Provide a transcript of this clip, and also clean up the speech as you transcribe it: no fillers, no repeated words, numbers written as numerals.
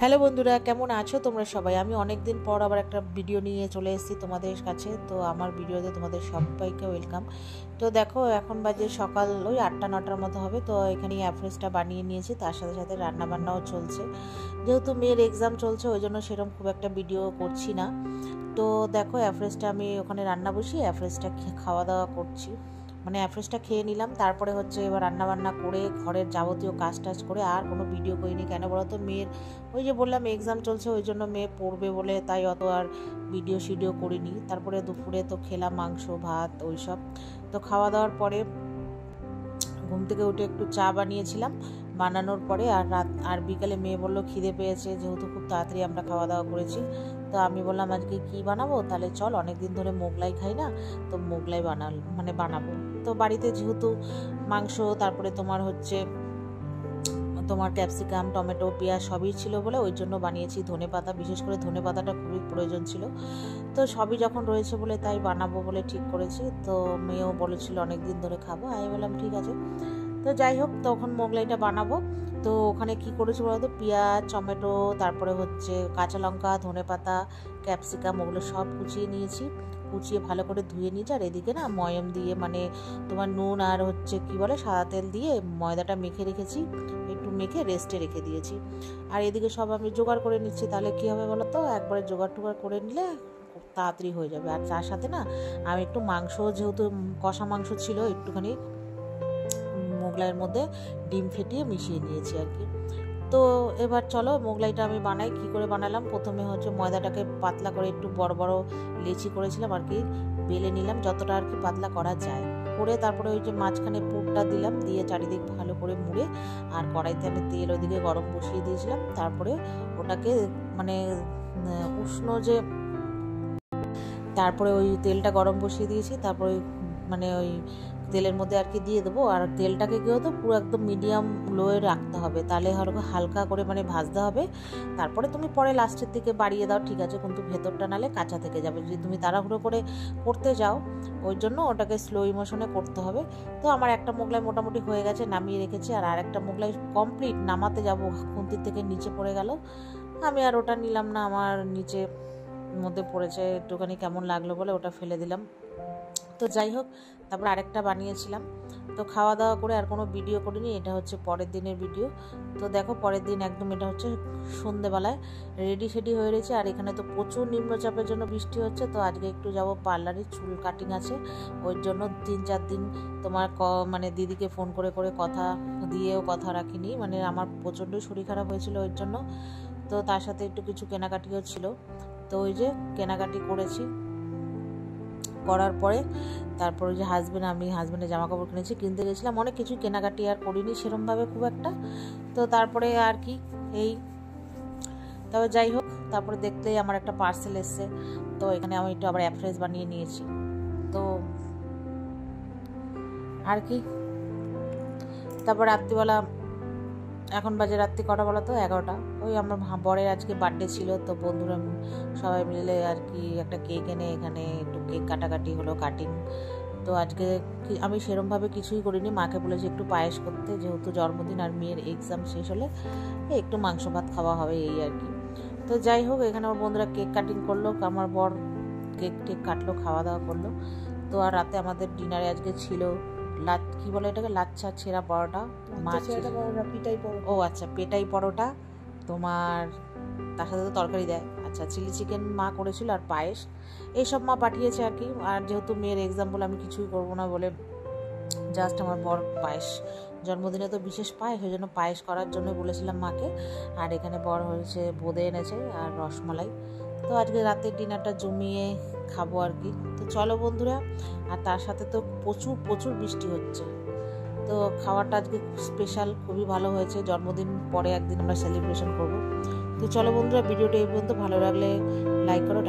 Hello বন্ধুরা, কেমন আছো তোমরা সবাই? আমি অনেক দিন পর আবার একটা ভিডিও নিয়ে চলে এসেছি তোমাদের কাছে। তো আমার ভিডিওতে তোমাদের সবাইকে ওয়েলকাম। তো দেখো, এখন বাজে সকাল ওই 8টা-9টার মতো হবে। তো এখানে অ্যাফ্রেসটা বানিয়ে নিয়েছি, তার সাথে সাথে রান্নাবান্নাও চলছে। যেহেতু মেয়ের এক্সাম চলছে, ওই জন্য সেরকম খুব একটা ভিডিও করছি না। তো দেখো, অ্যাফ্রেসটা আমি ওখানে রান্না বসিয়ে অ্যাফ্রেসটা খাওয়া দাওয়া করছি, মানে অ্যাফ্রেসটা খেয়ে নিলাম। তারপরে হচ্ছে এবার রান্নাবান্না করে ঘরের যাবতীয় কাজ টাজ করে আর কোনো ভিডিও করিনি। কেন বলো তো, মেয়ের ওই যে বললাম এক্সাম চলছে, ওই জন্য মেয়ে পড়বে বলে তাই অত আর ভিডিও করিনি। তারপরে দুপুরে তো খেলাম মাংস ভাত ওইসব। তো খাওয়া দাওয়ার পরে ঘুম থেকে উঠে একটু চা বানিয়েছিলাম, বানানোর পরে আর বিকালে মেয়ে বললো খিদে পেয়েছে, যেহেতু খুব তাড়াতাড়ি আমরা খাওয়া দাওয়া করেছি। তো আমি বললাম আজকে কি বানাবো, তাহলে চল, অনেক দিন ধরে মোগলাই খাই না, তো মোগলাই বানাবো। তো বাড়িতে যেহেতু মাংস, তারপরে তোমার ক্যাপসিকাম, টমেটো, পেঁয়াজ সবই ছিল বলে ওই জন্য বানিয়েছি। ধনেপাতা, বিশেষ করে ধনেপাতাটা খুবই প্রয়োজন ছিল। তো সবই যখন রয়েছে বলে তাই বানাবো বলে ঠিক করেছি। তো মেয়েও বলেছিল অনেক দিন ধরে খাবো, আমি বললাম ঠিক আছে। তো যাই হোক, তখন মোগলাইটা বানাবো। তো ওখানে কি করেছি বলতো, পেঁয়াজ, টমেটো, তারপরে কাঁচা লঙ্কা, ধনেপাতা, ক্যাপসিকাম, ওগুলো সব কুচিয়ে নিয়েছি। কুচিয়ে ভালো করে ধুয়ে নিয়েছি। আর এদিকে না ময়ম দিয়ে, মানে তোমার নুন আর কি বলে সাদা তেল দিয়ে ময়দাটা মেখে রেখেছি, একটু মেখে রেস্টে রেখে দিয়েছি। আর এদিকে সব আমি জোগাড় করে নিচ্ছি। তাহলে কি হবে বলো তো, একবারে জোগাড় টোগাড় করে নিলে খুব তাড়াতাড়ি হয়ে যাবে। আর তার সাথে না আমি একটু মাংস, যেহেতু কষা মাংস ছিল, একটুখানি মোগলাইয়ের মধ্যে ডিম ফেটিয়ে মিশিয়ে নিয়েছি আর কি। তো এবার চলো মোগলাইটা আমি বানাই। কি করে বানালাম, প্রথমে ময়দাটাকে পাতলা করে একটু বড় বড় লেচি করেছিলাম আর কি, বেলে নিলাম যতটা আর কি পাতলা করা যায় করে। তারপরে ওই যে মাঝখানে পুরটা দিলাম, দিয়ে চারিদিক ভালো করে মুড়ে, আর কড়াইতে আমি তেল ওইদিকে গরম বসিয়ে দিয়েছিলাম। তারপরে ওটাকে মানে তারপরে ওই তেলটা গরম বসিয়ে দিয়েছি। তারপরে ওই তেলের মধ্যে আর কি দিয়ে দেবো। আর তেলটাকে কি হতো, পুরো একদম মিডিয়াম লোয়ে রাখতে হবে, তাহলে হালকা করে ভাজতে হবে। তারপরে তুমি পরে লাস্টের দিকে বাড়িয়ে দাও, ঠিক আছে, কিন্তু ভেতরটা নালে কাঁচা থেকে যাবে যদি তুমি তাড়াহুড়ো করে করতে যাও। ওই জন্য ওটাকে স্লো ইমোশনে করতে হবে। তো আমার একটা মোগলাই মোটামুটি হয়ে গেছে, নামিয়ে রেখেছি। আর আরেকটা মোগলাই কমপ্লিট, নামাতে যাব, খুন্তির থেকে নিচে পড়ে গেল। আমি আর ওটা নিলাম না, আমার নিচে মধ্যে পড়েছে, একটুখানি কেমন লাগলো বলে ওটা ফেলে দিলাম। তো যাই হোক, তারপর আরেকটা বানিয়েছিলাম। তো খাওয়া দাওয়া করে আর কোনো ভিডিও করিনি, এটা হচ্ছে পরের দিনের ভিডিও। তো দেখো, পরের দিন একদম এটা হচ্ছে সন্ধেবেলায় রেডি সেডি হয়ে রয়েছে। আর এখানে তো প্রচুর নিম্নচাপের জন্য বৃষ্টি হচ্ছে। তো আজকে একটু যাব পার্লারে, চুল কাটিং আছে, ওই জন্য 3-4 দিন তোমার দিদিকে ফোন করে করে কথা দিয়েও কথা রাখিনি, আমার প্রচণ্ড শরীর খারাপ হয়েছিল ওই জন্য। তো তার সাথে একটু কিছু কেনাকাটিও ছিল। তো ওই যে কেনাকাটি করেছি, করার পরে তারপর ওই যে হাজব্যান্ডের জামা কাপড় কিনতে গেছিলাম। অনেক কিছু কেনাকাটি আর করিনি সেরমভাবে খুব একটা। তো তারপরে আর কি তবে যাই হোক, তারপরে দেখলেই আমার একটা পার্সেল এসছে। তো এখানে আমি একটু আবার অ্যাফ্রেস বানিয়ে নিয়েছি। তো আর কি, তারপর রাত্রিবেলা, এখন বাজে রাত্রি কটা বলো তো, 11টা। ওই আমার বরের আজকে বার্থডে ছিল। তো বন্ধুরা সবাই মিলে আর কি একটা কেক এনে এখানে একটু কেক কাটাকাটি হলো, কাটিং। তো আজকে আমি সেরমভাবে কিছুই করিনি, মাকে বলেছি একটু পায়েস করতে, যেহেতু জন্মদিন আর মেয়ের এক্সাম শেষ হলে একটু মাংস ভাত খাওয়া হবে এই আর কি। তো যাই হোক, এখানে আমার বন্ধুরা কেক কাটিং করলো, আমার বর কেক টেক কাটলো, খাওয়া দাওয়া করলো। তো আর রাতে আমাদের ডিনারে আজকে ছিল কি বলে এটাকে, লাচ্ছা ছেঁড়া পরোটা, ও আচ্ছা, পেটাই পরোটা তোমার, তার সাথে তো তরকারি দেয়, আচ্ছা, চিলি চিকেন মা করেছিল, আর পায়েস, এইসব মা পাঠিয়েছে আর কি। আর যেহেতু মেয়ের এক্সাম বলে আমি কিছুই করবো না বলে জাস্ট আমার বর পায়েস, জন্মদিনে তো বিশেষ পায়েস, ওই জন্য পায়েস করার জন্য বলেছিলাম মাকে। আর এখানে বর বোঁদে এনেছে আর রসমালাই। তো আজকে রাতের ডিনারটা জমিয়ে খাবো আর কি। তো চলো বন্ধুরা, আর তার সাথে তো প্রচুর প্রচুর বৃষ্টি হচ্ছে। তো খাবারটা আজকে স্পেশাল, খুবই ভালো হয়েছে, জন্মদিন পরে একদিন আমরা সেলিব্রেশন করব। তো চলো বন্ধুরা, ভিডিওটা এই পর্যন্ত, ভালো লাগলে লাইক করো।